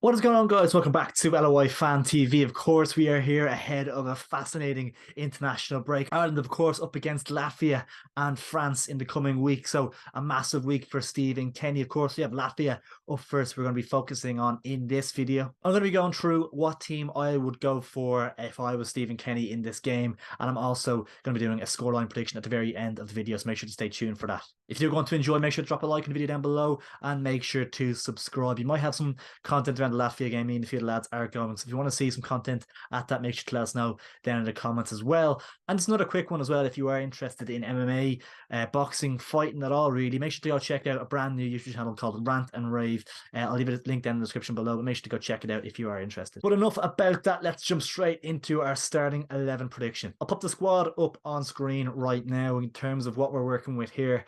What is going on, guys? Welcome back to LOI Fan TV. Of course, we are here ahead of a fascinating international break. Ireland, of course, up against Latvia and France in the coming week. So, a massive week for Steve and Kenny. Of course, we have Latvia up first. We're going to be focusing on in this video. I'm going to be going through what team I would go for if I was Steve and Kenny in this game. And I'm also going to be doing a scoreline prediction at the very end of the video. So, make sure to stay tuned for that. If you're going to enjoy, make sure to drop a like in the video down below and make sure to subscribe. You might have some content around the Latvia game. Me and a few of the lads are going. So if you want to see some content at that, make sure to let us know down in the comments as well. And just another quick one as well, if you are interested in MMA, boxing, fighting at all, really, make sure to go check out a brand new YouTube channel called Rant and Rave. I'll leave a link down in the description below, but make sure to go check it out if you are interested. But enough about that. Let's jump straight into our starting 11 prediction. I'll put the squad up on screen right now in terms of what we're working with here.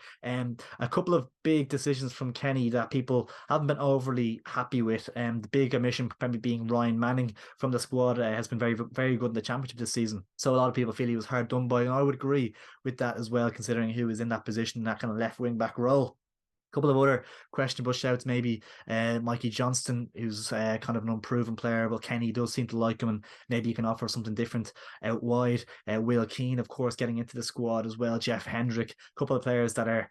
A couple of big decisions from Kenny that people haven't been overly happy with. The big omission probably being Ryan Manning from the squad has been very, very good in the championship this season. So a lot of people feel he was hard done by, and I would agree with that as well, considering who is in that position, that kind of left wing back role. Couple of other questionable shouts, maybe Mikey Johnston, who's kind of an unproven player, but Kenny does seem to like him, and maybe you can offer something different out wide. Will Keane, of course, getting into the squad as well. Jeff Hendrick, a couple of players that are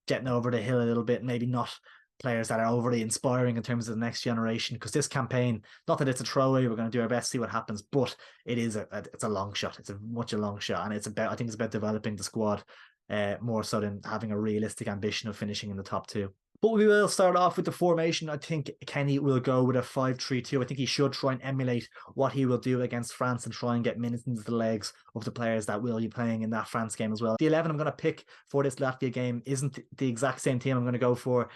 getting over the hill a little bit, maybe not players that are overly inspiring in terms of the next generation, because this campaign, not that it's a throwaway, we're going to do our best to see what happens, but it is it's a long shot. It's a long shot, and I think it's about developing the squad more so than having a realistic ambition of finishing in the top two. But we will start off with the formation. I think Kenny will go with a 5-3-2. I think he should try and emulate what he will do against France and try and get minutes into the legs of the players that will be playing in that France game as well. The 11 I'm going to pick for this Latvia game isn't the exact same team I'm going to go for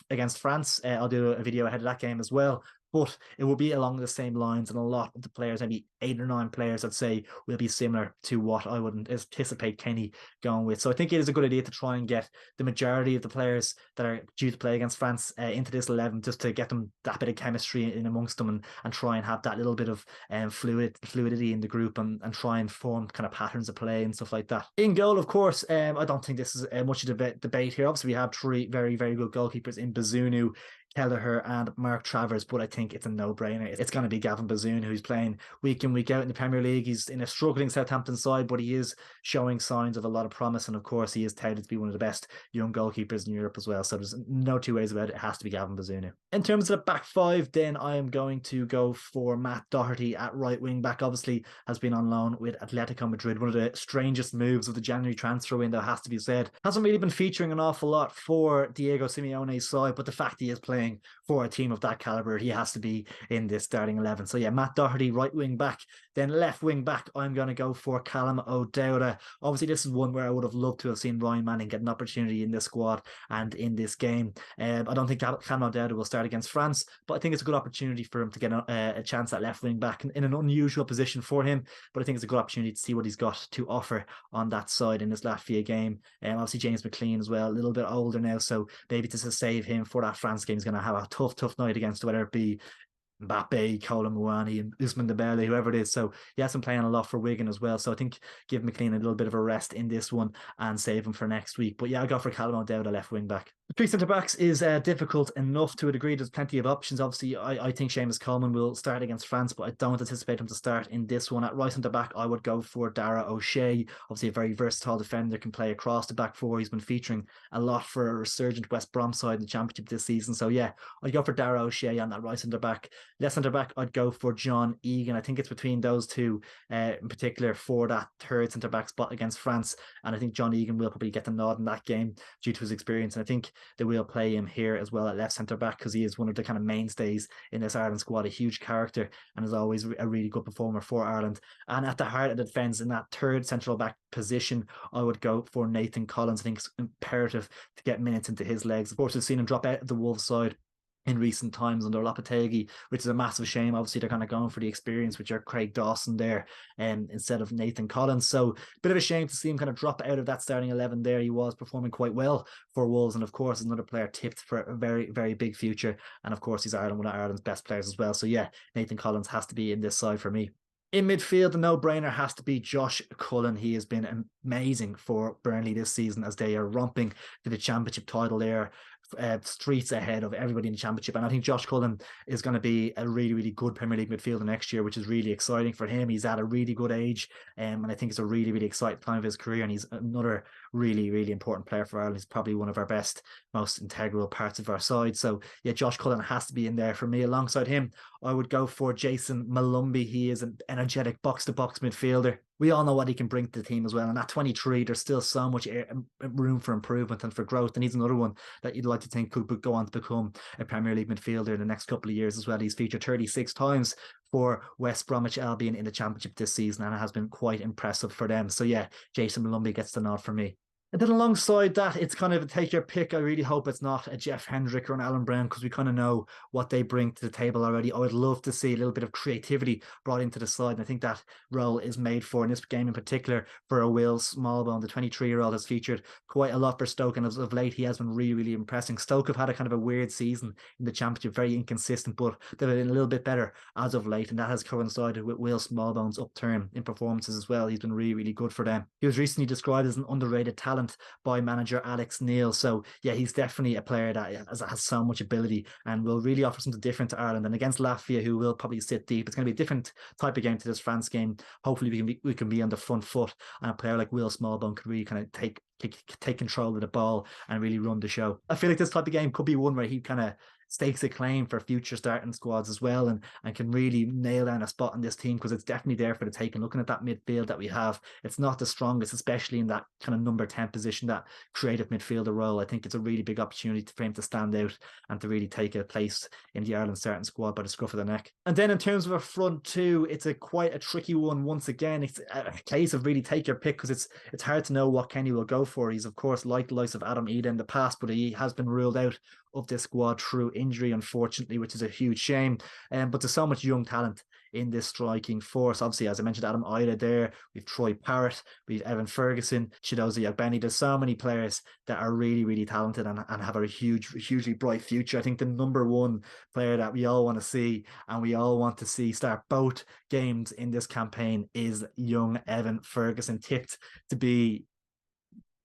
against France. I'll do a video ahead of that game as well. But it will be along the same lines, and a lot of the players, maybe 8 or 9 players, I'd say, will be similar to what I would anticipate Kenny going with. So I think it is a good idea to try and get the majority of the players that are due to play against France into this 11, just to get them that bit of chemistry in amongst them, and try and have that little bit of fluidity in the group, and try and form kind of patterns of play and stuff like that. In goal, of course, I don't think this is much of a debate here. Obviously, we have 3 very, very good goalkeepers in Bazunu, Kelleher and Mark Travers, but I think it's a no-brainer. It's going to be Gavin Bazunu, who's playing week in, week out in the Premier League. He's in a struggling Southampton side, but he is showing signs of a lot of promise, and of course he is touted to be one of the best young goalkeepers in Europe as well. So there's no two ways about it. It has to be Gavin Bazunu. In terms of the back 5, then I am going to go for Matt Doherty at right wing back. Obviously has been on loan with Atletico Madrid. One of the strangest moves of the January transfer window, has to be said. Hasn't really been featuring an awful lot for Diego Simeone's side, but the fact he is playing for a team of that caliber, he has to be in this starting 11. So yeah, Matt Doherty, right wing back. Then left wing back, I'm going to go for Callum O'Dowda. Obviously, this is one where I would have loved to have seen Ryan Manning get an opportunity in this squad and in this game. I don't think Callum O'Dowda will start against France, but I think it's a good opportunity for him to get a chance at left wing back in an unusual position for him. But I think it's a good opportunity to see what he's got to offer on that side in this Latvia game. Obviously, James McLean as well, a little bit older now, so maybe to save him for that France game, he's going to have a tough night against, whether it be Mbappe, Colin Muani, and Ousmane Dembele, whoever it is. So he has been playing a lot for Wigan as well. So I think give McLean a little bit of a rest in this one and save him for next week. But yeah, I'll go for Callum O'Dowda, left wing back. The 3 centre backs is difficult enough to a degree. There's plenty of options. Obviously, I think Seamus Coleman will start against France, but I don't anticipate him to start in this one. At right centre back, I would go for Dara O'Shea. Obviously, a very versatile defender, can play across the back 4. He's been featuring a lot for a resurgent West Brom side in the Championship this season. So yeah, I'd go for Dara O'Shea on that right centre back. Left centre back, I'd go for John Egan. I think it's between those two in particular for that 3rd centre back spot against France, and I think John Egan will probably get the nod in that game due to his experience, and I think they will play him here as well at left centre back, because he is one of the kind of mainstays in this Ireland squad, a huge character, and is always a really good performer for Ireland. And at the heart of the defence, in that 3rd central back position, I would go for Nathan Collins. I think it's imperative to get minutes into his legs. Of course, we've seen him drop out of the Wolves side in recent times under Lopetegui, which is a massive shame. Obviously, they're kind of going for the experience with your Craig Dawson there instead of Nathan Collins. So, bit of a shame to see him kind of drop out of that starting 11 there. He was performing quite well for Wolves, and of course, another player tipped for a very, very big future. And of course, he's one of Ireland's best players as well. So, yeah, Nathan Collins has to be in this side for me. In midfield, the no-brainer has to be Josh Cullen. He has been amazing for Burnley this season as they are romping to the championship title there streets ahead of everybody in the championship. And I think Josh Cullen is going to be a really, really good Premier League midfielder next year, which is really exciting for him. He's at a really good age, and I think it's a really, really exciting time of his career. And he's another really, really important player for Ireland. He's probably one of our best, most integral parts of our side. So yeah, Josh Cullen has to be in there for me. Alongside him, I would go for Jason Malumbi. He is an energetic box-to-box midfielder. We all know what he can bring to the team as well. And at 23, there's still so much room for improvement and for growth. And he's another one that you'd like to think could go on to become a Premier League midfielder in the next couple of years as well. He's featured 36 times for West Bromwich Albion in the Championship this season, and it has been quite impressive for them. So yeah, Jason Malumbi gets the nod for me. And then alongside that, it's kind of a take your pick. I really hope it's not a Jeff Hendrick or an Alan Brown, because we kind of know what they bring to the table already. I would love to see a little bit of creativity brought into the side. And I think that role is made for, in this game in particular, for a Will Smallbone. The 23-year-old has featured quite a lot for Stoke, and as of late, he has been really, really impressing. Stoke have had a kind of a weird season in the Championship, very inconsistent, but they've been a little bit better as of late, and that has coincided with Will Smallbone's upturn in performances as well. He's been really, really good for them. He was recently described as an underrated talent by manager Alex Neil. So yeah, he's definitely a player that has so much ability and will really offer something different to Ireland. And against Latvia, who will probably sit deep, it's going to be a different type of game to this France game. Hopefully we can be on the front foot, and a player like Will Smallbone could really kind of take control of the ball and really run the show. I feel like this type of game could be one where he kind of stakes a claim for future starting squads as well, and can really nail down a spot in this team, because it's definitely there for the taking. Looking at that midfield that we have, it's not the strongest, especially in that kind of number 10 position, that creative midfielder role. I think it's a really big opportunity for him to stand out and to really take a place in the Ireland starting squad by the scruff of the neck. And then in terms of a front two, it's quite a tricky one once again. It's a case of really take your pick, because it's hard to know what Kenny will go for. He's of course like the likes of Adam Eden in the past, but he has been ruled out of this squad through injury, unfortunately, which is a huge shame. But there's so much young talent in this striking force. Obviously, as I mentioned, Adam Ida there, we've Troy Parrott, we've Evan Ferguson, Chidozie Ogbeni. There's so many players that are really, really talented and have a hugely bright future. I think the number one player that we all want to see, and we all want to see start both games in this campaign, is young Evan Ferguson, tipped to be,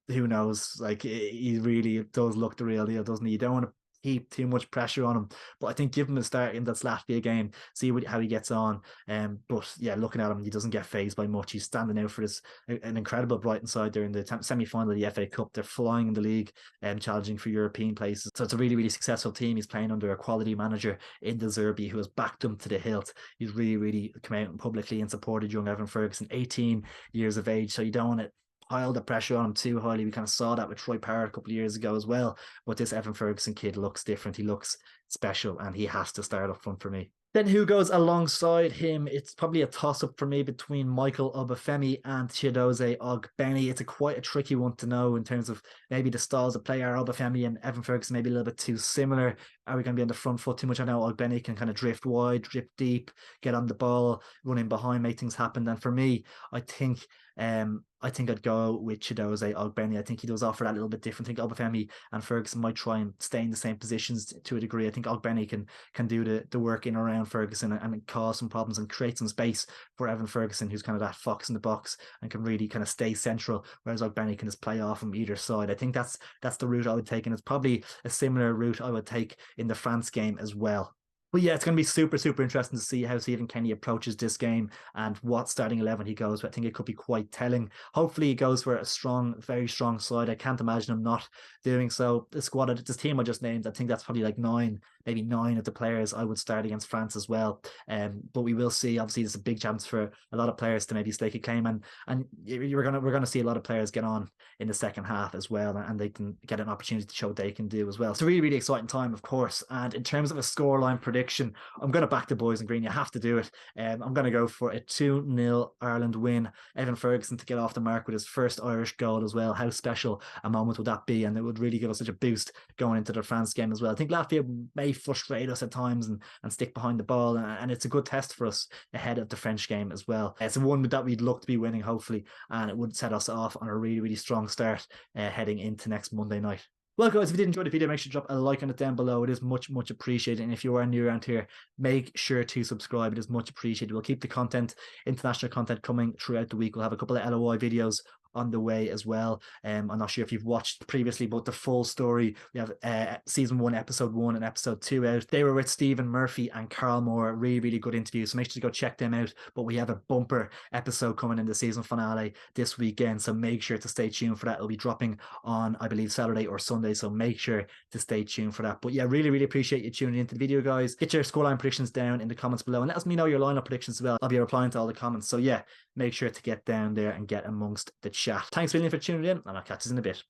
who knows, like, he really does look the real deal, doesn't he? You don't want to heap too much pressure on him, but I think give him a start in that Latvia game, see how he gets on. But yeah, looking at him, he doesn't get phased by much. He's standing out for an incredible Brighton side. They're in the semi-final of the FA Cup. They're flying in the league and challenging for European places. So it's a really, really successful team. He's playing under a quality manager in De Zerbi, who has backed him to the hilt. He's really, really come out publicly and supported young Evan Ferguson, 18 years of age. So you don't want to pile the pressure on him too highly. We kind of saw that with Troy Parrott a couple of years ago as well. But this Evan Ferguson kid looks different. He looks special, and he has to start up front for me. Then who goes alongside him? It's probably a toss-up for me between Michael Obafemi and Chidozie Ogbeni. It's quite a tricky one to know in terms of maybe the styles of play. Are Obafemi and Evan Ferguson maybe a little bit too similar? Are we going to be on the front foot too much? I know Ogbeni can kind of drift wide, drip deep, get on the ball, run in behind, make things happen. And for me, I think I'd go with Chidozie Ogbeni. I think he does offer that a little bit different. I think Obafemi and Ferguson might try and stay in the same positions to a degree. I think Ogbeni can do the work in around Ferguson and cause some problems and create some space for Evan Ferguson, who's kind of that fox in the box and can really kind of stay central, whereas Ogbeni can just play off from either side. I think that's the route I would take, and it's probably a similar route I would take in the France game as well. But yeah, it's going to be super, super interesting to see how Stephen Kenny approaches this game and what starting 11 he goes with. I think it could be quite telling. Hopefully he goes for a strong, very strong side. I can't imagine him not doing so. This team I just named, I think that's probably like maybe nine of the players I would start against France as well. But we will see. Obviously, there's a big chance for a lot of players to maybe stake a claim, and we're gonna see a lot of players get on in the second half as well, and they can get an opportunity to show what they can do as well. It's a really, really exciting time, of course. And in terms of a scoreline prediction, I'm going to back the boys in green. You have to do it. I'm going to go for a 2-0 Ireland win. Evan Ferguson to get off the mark with his first Irish goal as well. How special a moment would that be? And it would really give us such a boost going into the France game as well. I think Latvia may frustrate us at times and stick behind the ball, and it's a good test for us ahead of the French game as well. It's a one that we'd look to be winning, hopefully, and it would set us off on a really, really strong start heading into next Monday night. Well, guys, if you did enjoy the video, make sure to drop a like on it down below. It is much, much appreciated. And if you are new around here, make sure to subscribe. It is much appreciated. We'll keep the international content coming throughout the week. We'll have a couple of LOI videos on the way as well. I'm not sure if you've watched previously, but the full story, we have season 1, episode 1 and episode 2 out. They were with Stephen Murphy and Carl Moore. Really, really good interviews. So make sure to go check them out. But we have a bumper episode coming in the season finale this weekend. So make sure to stay tuned for that. It'll be dropping on, I believe, Saturday or Sunday. So make sure to stay tuned for that. But yeah, really, really appreciate you tuning into the video, guys. Get your scoreline predictions down in the comments below and let us know your lineup predictions as well. I'll be replying to all the comments. So yeah, make sure to get down there and get amongst the chat. Thanks, William, for tuning in, and I'll catch you in a bit.